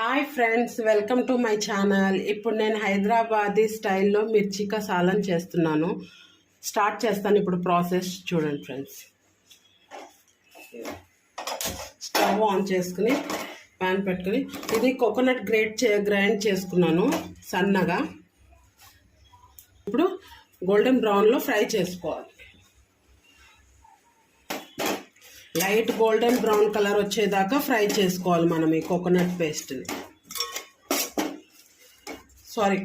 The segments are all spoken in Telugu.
Hi friends, welcome to my channel. ఇప్పుడు నేను హైదరాబాదీ స్టైల్లో మిర్చికా సాలన్ చేస్తున్నాను. స్టార్ట్ చేస్తాను ఇప్పుడు ప్రాసెస్ చూడండి ఫ్రెండ్స్. స్టవ్ ఆన్ చేసుకుని ప్యాన్ పెట్టుకుని ఇది కోకోనట్ గ్రైండ్ చేసుకున్నాను సన్నగా. ఇప్పుడు గోల్డెన్ బ్రౌన్లో ఫ్రై చేసుకోవాలి. లైట్ గోల్డెన్ బ్రౌన్ కలర్ వచ్చేదాకా ఫ్రై చేసుకోవాలి మనం ఈ కోకోనట్ పేస్ట్ని.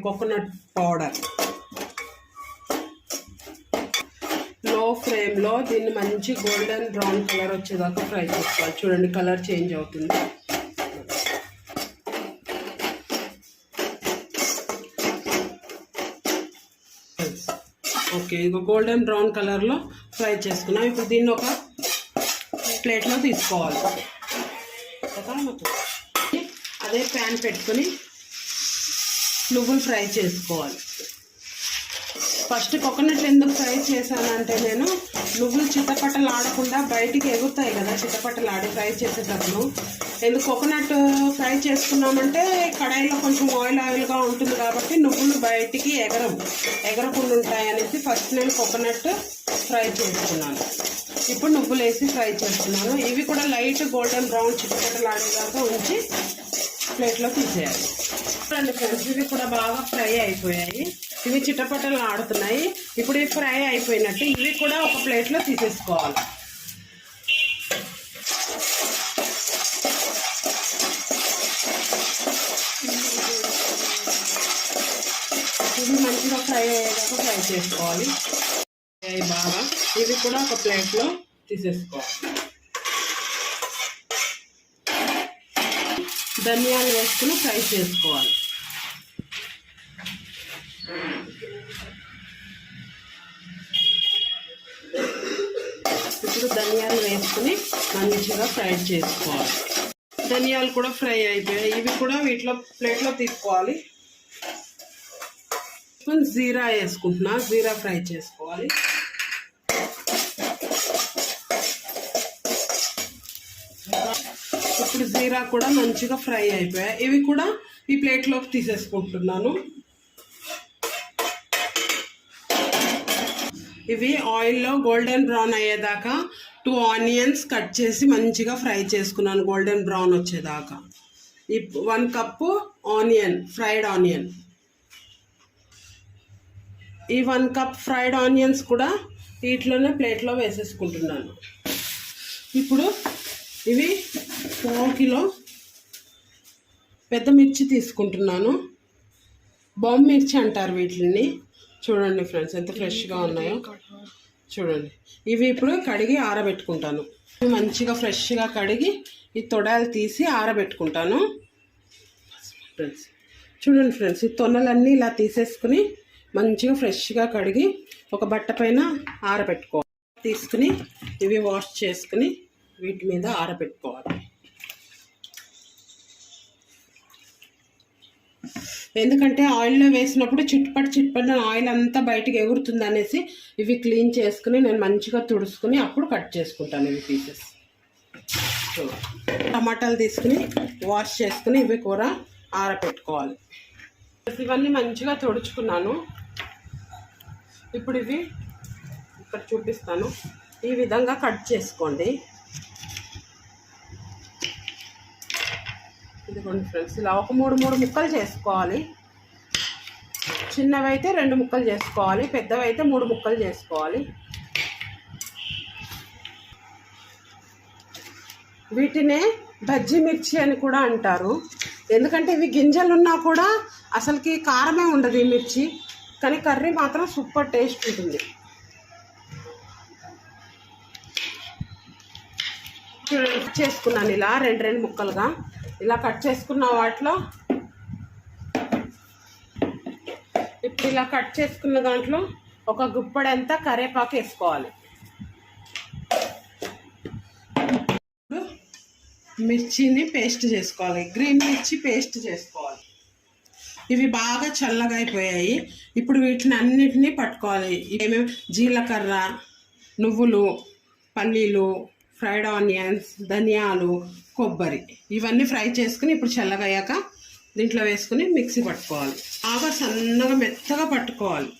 Coconut powder. లో ఫ్లేమ్లో దీన్ని మంచి గోల్డెన్ బ్రౌన్ కలర్ వచ్చేదాకా ఫ్రై చేసుకోవాలి. చూడండి కలర్ చేంజ్ అవుతుంది. ఓకే, ఇక గోల్డెన్ బ్రౌన్ కలర్లో ఫ్రై చేసుకున్నాం. ఇప్పుడు దీన్ని ఒక ప్లేట్లో తీసుకోవాలి. అదే ప్యాన్ పెట్టుకుని నువ్వులు ఫ్రై చేసుకోవాలి. ఫస్ట్ కోకోనట్ ఎందుకు ఫ్రై చేశానంటే నేను నువ్వులు చిట్టపట్టలు ఆడకుండా బయటికి ఎగురుతాయి కదా, చిట్టపట్టలు ఆడి ఫ్రై చేసేటప్పుడు. ఎందుకు కోకోనట్ ఫ్రై చేసుకున్నామంటే కడాయిలో కొంచెం ఆయిల్గా ఉంటుంది కాబట్టి నువ్వులు బయటికి ఎగరకుండా ఉంటాయి అనేసి ఫస్ట్ నేను కోకోనట్ ఫ్రై చేసుకున్నాను. ఇప్పుడు నువ్వులు వేసి ఫ్రై చేస్తున్నాను. ఇవి కూడా లైట్ గోల్డెన్ బ్రౌన్ చిట్టపట్టలు ఆడేదాకా ఉంచి ప్లేట్లో తీసేయాలి. చూడండి ఫ్రెండ్స్, ఇవి కూడా బాగా ఫ్రై అయిపోయాయి. ఇవి చిట్టపట్టలు ఆడుతున్నాయి. ఇప్పుడు ఇవి ఫ్రై అయిపోయినట్టు ఇవి కూడా ఒక ప్లేట్లో తీసేసుకోవాలి. ఇవి మంచిగా ఫ్రై అయ్యేదాకా ఫ్రై చేసుకోవాలి బాగా. ఇవి కూడా ఒక ప్లేట్లో తీసేసుకోవాలి. ధనియాలు వేసుకుని ఫ్రై చేసుకోవాలి. ఇప్పుడు ధనియాలు వేసుకుని మంచిగా ఫ్రై చేసుకోవాలి. ధనియాలు కూడా ఫ్రై అయిపోయాయి. ఇవి కూడా వీటిలో ప్లేట్లో తీసుకోవాలి. జీరా వేసుకుంటున్నా, జీరా ఫ్రై చేసుకోవాలి. ఇప్పుడు జీరా కూడా మంచిగా ఫ్రై అయిపోయాయి. ఇవి కూడా ఈ ప్లేట్లోకి తీసేసుకుంటున్నాను. ఇవి ఆయిల్లో గోల్డెన్ బ్రౌన్ అయ్యేదాకా 2 ఆనియన్స్ కట్ చేసి మంచిగా ఫ్రై చేసుకున్నాను గోల్డెన్ బ్రౌన్ వచ్చేదాకా. 1 కప్పు ఆనియన్, ఫ్రైడ్ ఆనియన్. ఈ 1 కప్ ఫ్రైడ్ ఆనియన్స్ కూడా వీటిలోనే ప్లేట్లో వేసేసుకుంటున్నాను. ఇప్పుడు ఇవి 1 కిలో పెద్ద మిర్చి తీసుకుంటున్నాను. బాంబ్ మిర్చి అంటారు వీటిని. చూడండి ఫ్రెండ్స్ ఎంత ఫ్రెష్గా ఉన్నాయో చూడండి. ఇవి ఇప్పుడు కడిగి ఆరబెట్టుకుంటాను. మంచిగా ఫ్రెష్గా కడిగి ఈ తొడాలు తీసి ఆరబెట్టుకుంటాను ఫ్రెండ్స్. చూడండి ఫ్రెండ్స్, ఈ తొనలన్నీ ఇలా తీసేసుకుని మంచిగా ఫ్రెష్గా కడిగి ఒక బట్ట పైన ఆరబెట్టుకోవాలి. తీసుకుని ఇవి వాష్ చేసుకుని వీటి మీద ఆరబెట్టుకోవాలి. ఎందుకంటే ఆయిల్లో వేసినప్పుడు చిట్పట్ ఆయిల్ అంతా బయటికి ఎగురుతుంది అనేసి ఇవి క్లీన్ చేసుకుని నేను మంచిగా తుడుచుకుని అప్పుడు కట్ చేసుకుంటాను ఇవి పీసెస్. టమాటాలు తీసుకుని వాష్ చేసుకుని ఇవి కూర ఆరబెట్టుకోవాలి. ఇవన్నీ మంచిగా తుడుచుకున్నాను. ఇప్పుడు ఇవి ఇక్కడ చూపిస్తాను. ఈ విధంగా కట్ చేసుకోండి. ఇదిగోండి ఫ్రెండ్స్, ఇలా ఒక 3 ముక్కలు చేసుకోవాలి. చిన్నవైతే 2 ముక్కలు చేసుకోవాలి, పెద్దవైతే 3 ముక్కలు చేసుకోవాలి. వీటినే బజ్జీ మిర్చి అని కూడా అంటారు. ఎందుకంటే ఇవి గింజలున్నా కూడా అసలుకి కారమే ఉండదు ఈ మిర్చి, కానీ కర్రీ మాత్రం సూపర్ టేస్ట్ ఉంటుంది. చేసుకున్నాను ఇలా 2 ముక్కలుగా. ఇలా కట్ చేసుకున్న వాటిలో ఇప్పుడు ఇలా కట్ చేసుకున్న దాంట్లో ఒక గుప్పడంతా కరివేపాకు వేసుకోవాలి. మిర్చిని పేస్ట్ చేసుకోవాలి, గ్రీన్ మిర్చి పేస్ట్ చేసుకోవాలి. ఇవి బాగా చల్లగా అయిపోయాయి. ఇప్పుడు వీటిని అన్నిటినీ పట్టుకోవాలి. ఏమేమి జీలకర్ర, నువ్వులు, పల్లీలు, ఫ్రైడ్ ఆనియన్స్, ధనియాలు, కొబ్బరి ఇవన్నీ ఫ్రై చేసుకుని ఇప్పుడు చల్లగయ్యాక దీంట్లో వేసుకుని మిక్సీ పట్టుకోవాలి. బాగా సన్నగా మెత్తగా పట్టుకోవాలి.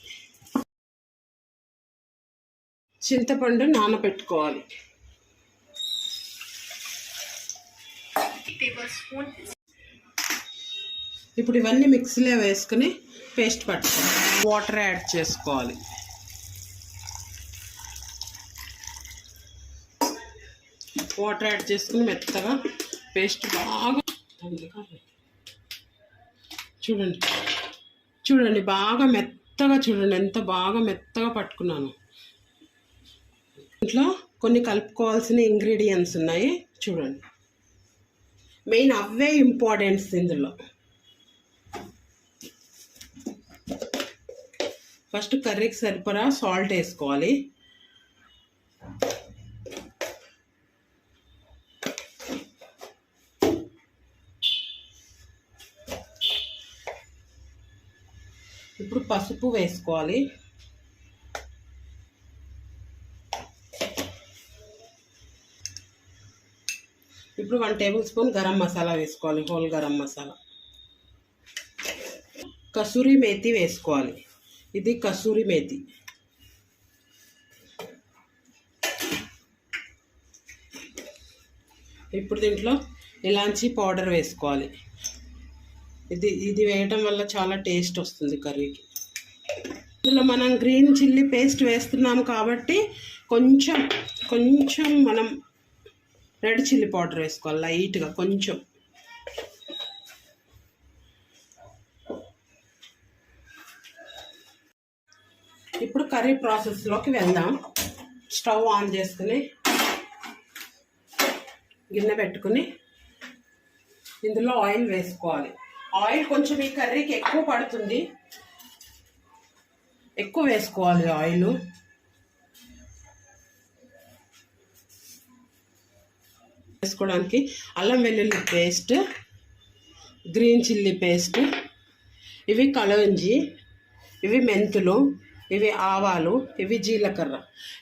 చింతపండు నానబెట్టుకోవాలి. ఇప్పుడు ఇవన్నీ మిక్సీలో వేసుకుని పేస్ట్ పట్టుకోవాలి. వాటర్ యాడ్ చేసుకోవాలి. వాటర్ యాడ్ చేసుకుని మెత్తగా పేస్ట్ బాగా చూడండి బాగా మెత్తగా చూడండి ఎంత బాగా మెత్తగా పట్టుకున్నాను. ఇంట్లో కొన్ని కలుపుకోవాల్సిన ఇంగ్రీడియంట్స్ ఉన్నాయి చూడండి. మెయిన్ అవే ఇంపార్టెంట్స్ ఇందులో. ఫస్ట్ కర్రీకి సరిపడా సాల్ట్ వేసుకోవాలి. ఇప్పుడు పసుపు వేసుకోవాలి. ఇప్పుడు 1 టేబుల్ స్పూన్ గరం మసాలా వేసుకోవాలి. హోల్ గరం మసాలా. కసూరి మేతి వేసుకోవాలి. ఇది కసూరి మేతి. ఇప్పుడు దీంట్లో ఇలాచీ పౌడర్ వేసుకోవాలి. ఇది వేయటం వల్ల చాలా టేస్ట్ వస్తుంది కర్రీకి. ఇందులో మనం గ్రీన్ చిల్లీ పేస్ట్ వేస్తున్నాం కాబట్టి కొంచెం మనం రెడ్ చిల్లీ పౌడర్ వేసుకోవాలి లైట్గా కొంచెం. ఇప్పుడు కర్రీ ప్రాసెస్లోకి వెళ్దాం. స్టవ్ ఆన్ చేసుకుని గిన్నె పెట్టుకుని ఇందులో ఆయిల్ వేసుకోవాలి. ఆయిల్ కొంచెం ఈ కర్రీకి ఎక్కువ పడుతుంది, ఎక్కువ వేసుకోవాలి ఆయిల్. వేసుకోవడానికి అల్లం వెల్లుల్లి పేస్ట్, గ్రీన్ చిల్లీ పేస్ట్, ఇవి కలవంజి, ఇవి మెంతులు, ఇవి ఆవాలు, ఇవి జీలకర్ర.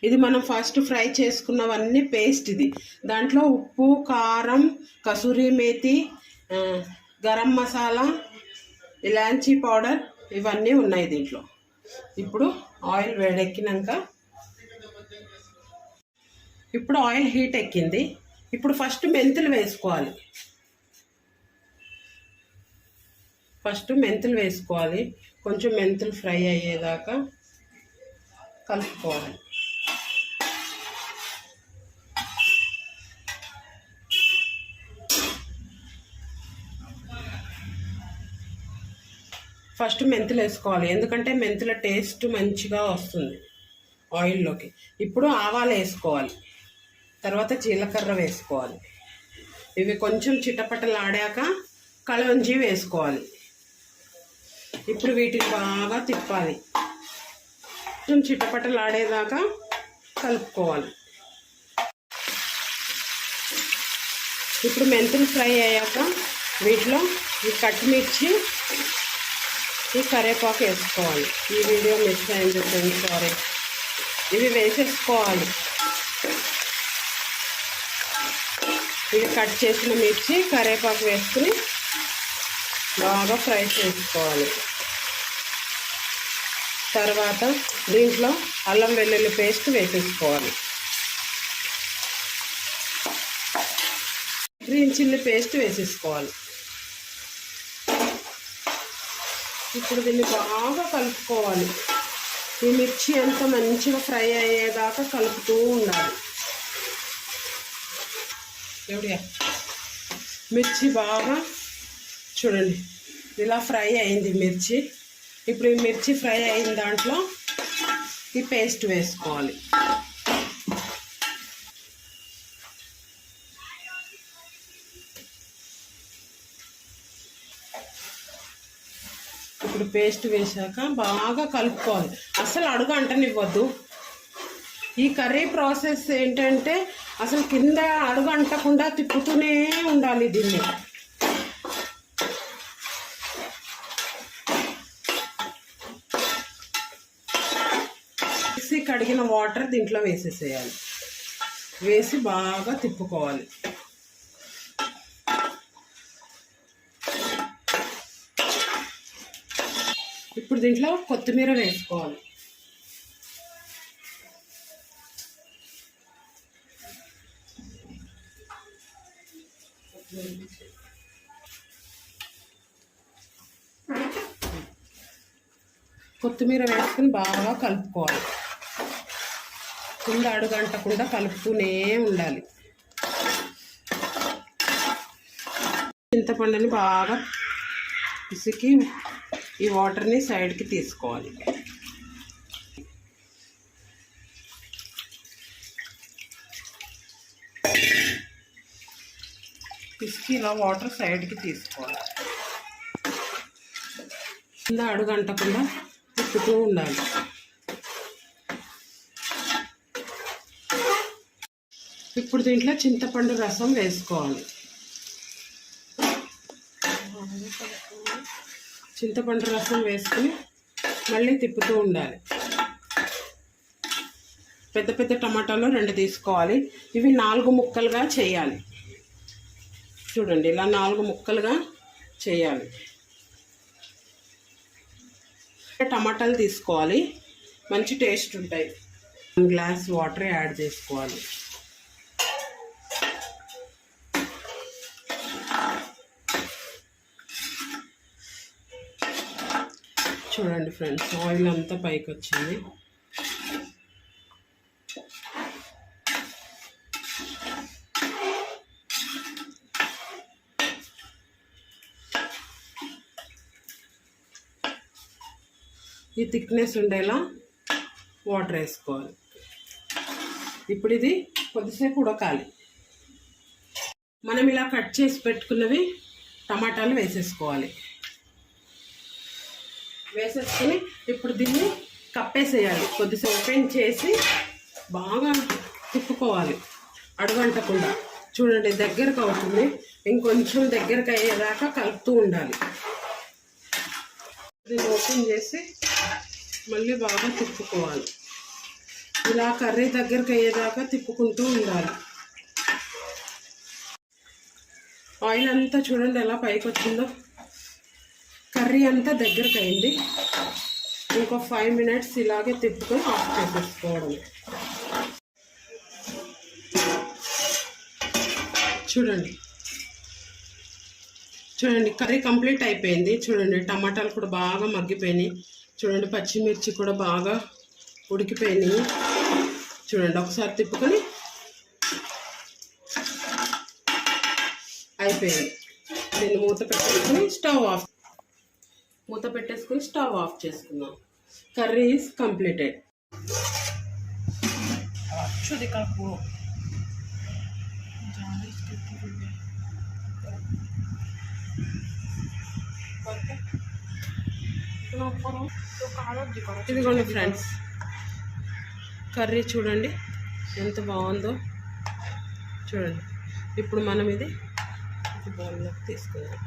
ఇది మనం ఫస్ట్ ఫ్రై చేసుకున్నవన్నీ పేస్ట్. ఇది దాంట్లో ఉప్పు, కారం, కసూరి మేతి, గరం మసాలా, ఇలాచీ పౌడర్ ఇవన్నీ ఉన్నాయి దీంట్లో. ఇప్పుడు ఆయిల్ వేడెక్కినాక ఇప్పుడు ఆయిల్ హీట్ ఎక్కింది. ఇప్పుడు ఫస్ట్ మెంతులు వేసుకోవాలి. కొంచెం మెంతులు ఫ్రై అయ్యేదాకా కలుపుకోవాలి. ఫస్ట్ మెంతులు వేసుకోవాలి, ఎందుకంటే మెంతుల టేస్ట్ మంచిగా వస్తుంది ఆయిల్లోకి. ఇప్పుడు ఆవాలు వేసుకోవాలి. తర్వాత జీలకర్ర వేసుకోవాలి. ఇవి కొంచెం చిటపటలాడాక కలవంజి వేసుకోవాలి. ఇప్పుడు వీటిని బాగా తిప్పాలి. కొంచెం చిటపటలాడేదాకా కలుపుకోవాలి. ఇప్పుడు మెంతులు ఫ్రై అయ్యాక వీటిలో ఈ కట్టిమిర్చి, ఈ కరివేపాకు వేసుకోవాలి. ఈ వీడియో మిస్ అయింది ఫ్రెండ్స్, సారీ. ఇవి వేసేసుకోవాలి. ఇవి కట్ చేసిన మిర్చి, కరివేపాకు వేసుకుని బాగా ఫ్రై చేసుకోవాలి. తర్వాత దీంట్లో అల్లం వెల్లుల్లి పేస్ట్ వేసేసుకోవాలి. గ్రీన్ చిల్లీ పేస్ట్ వేసేసుకోవాలి. ఇప్పుడు దీన్ని బాగా కలుపుకోవాలి. ఈ మిర్చి అంతా మంచిగా ఫ్రై అయ్యేదాకా కలుపుతూ ఉండాలి. మిర్చి బాగా చూడండి ఇలా ఫ్రై అయింది మిర్చి. ఇప్పుడు ఈ మిర్చి ఫ్రై అయిన దాంట్లో ఈ పేస్ట్ వేసుకోవాలి. ఇప్పుడు పేస్ట్ వేసాక బాగా కలుపుకోవాలి. అసలు అడుగు అంటనివ్వద్దు. ఈ కర్రీ ప్రాసెస్ ఏంటంటే అసలు కింద అడుగు అంటకుండా తిప్పుతూనే ఉండాలి దీన్ని. మిక్సీ కడిగిన వాటర్ దీంట్లో వేసేసేయాలి. వేసి బాగా తిప్పుకోవాలి. ఇప్పుడు దీంట్లో కొత్తిమీర వేసుకోవాలి. కొత్తిమీర వేసుకుని బాగా కలుపుకోవాలి. కింద అడుగంటకుండా కలుపుతూనే ఉండాలి. చింతపండుని బాగా పిసికి ఈ వాటర్ని సైడ్కి తీసుకోవాలి. పిసికి ఇలా వాటర్ సైడ్కి తీసుకోవాలి. కింద అడుగంటకుండా తిప్పుతూ ఉండాలి. ఇప్పుడు దీంట్లో చింతపండు రసం వేసుకోవాలి. చింతపండు రసం వేసుకుని మళ్ళీ తిప్పుతూ ఉండాలి. పెద్ద పెద్ద టమాటాలు 2 తీసుకోవాలి. ఇవి 4 ముక్కలుగా చేయాలి. చూడండి, ఇలా 4 ముక్కలుగా చేయాలి. టమాటాలు తీసుకోవాలి, మంచి టేస్ట్ ఉంటాయి. 1 గ్లాస్ వాటర్ యాడ్ చేసుకోవాలి. చూడండి ఫ్రెండ్స్, ఆయిల్ అంతా పైకి వచ్చింది. ఈ థిక్నెస్ ఉండేలా వాటర్ వేసుకోవాలి. ఇప్పుడు ఇది కొద్దిసేపు ఉడకాలి. మనం ఇలా కట్ చేసి పెట్టుకున్నవి టమాటాలు వేసేసుకోవాలి. వేసేసుకుని ఇప్పుడు దీన్ని కప్పేసేయాలి. కొద్దిసేపు ఓపెన్ చేసి బాగా తిప్పుకోవాలి అడుగంటకుండా. చూడండి, దగ్గరకు అవుతుంది. ఇంకొంచెం దగ్గరకు అయ్యేదాకా కలుపుతూ ఉండాలి. దీన్ని ఓపెన్ చేసి మళ్ళీ బాగా తిప్పుకోవాలి. ఇలా కర్రీ దగ్గరకు అయ్యేదాకా తిప్పుకుంటూ ఉండాలి. ఆయిల్ అంతా చూడండి ఎలా పైకి వచ్చిందో. కర్రీ అంతా దగ్గరకు అయింది. ఇంకో 5 మినిట్స్ ఇలాగే తిప్పుకొని ఆఫ్ చేసేసుకోవడం. చూడండి చూడండి కర్రీ కంప్లీట్ అయిపోయింది. చూడండి, టమాటాలు కూడా బాగా మగ్గిపోయినాయి. చూడండి, పచ్చిమిర్చి కూడా బాగా ఉడికిపోయినాయి. చూడండి, ఒకసారి తిప్పుకొని అయిపోయింది. దీన్ని మూత పెట్టేసుకుని స్టవ్ ఆఫ్ చేసుకుందాం. Curry is completed. ఇదిగోండి ఫ్రెండ్స్, కర్రీ చూడండి ఎంత బాగుందో. చూడండి, ఇప్పుడు మనం ఇది బౌల్లోకి తీసుకుందాం.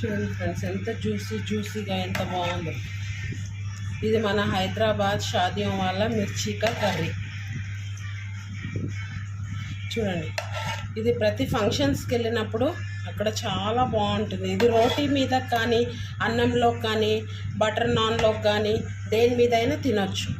చూడండి ఫ్రెండ్స్, ఎంత జ్యూసీగా ఎంత బాగుందో. ఇది మన హైదరాబాద్ షాదియోం వాళ్ళ మిర్చి కా కర్రీ. చూడండి, ఇది ప్రతి ఫంక్షన్స్కి వెళ్ళినప్పుడు అక్కడ చాలా బాగుంటుంది. ఇది రోటీ మీద కానీ, అన్నంలో కానీ, బటర్ నాన్లో కానీ దేని మీద అయినా తినొచ్చు.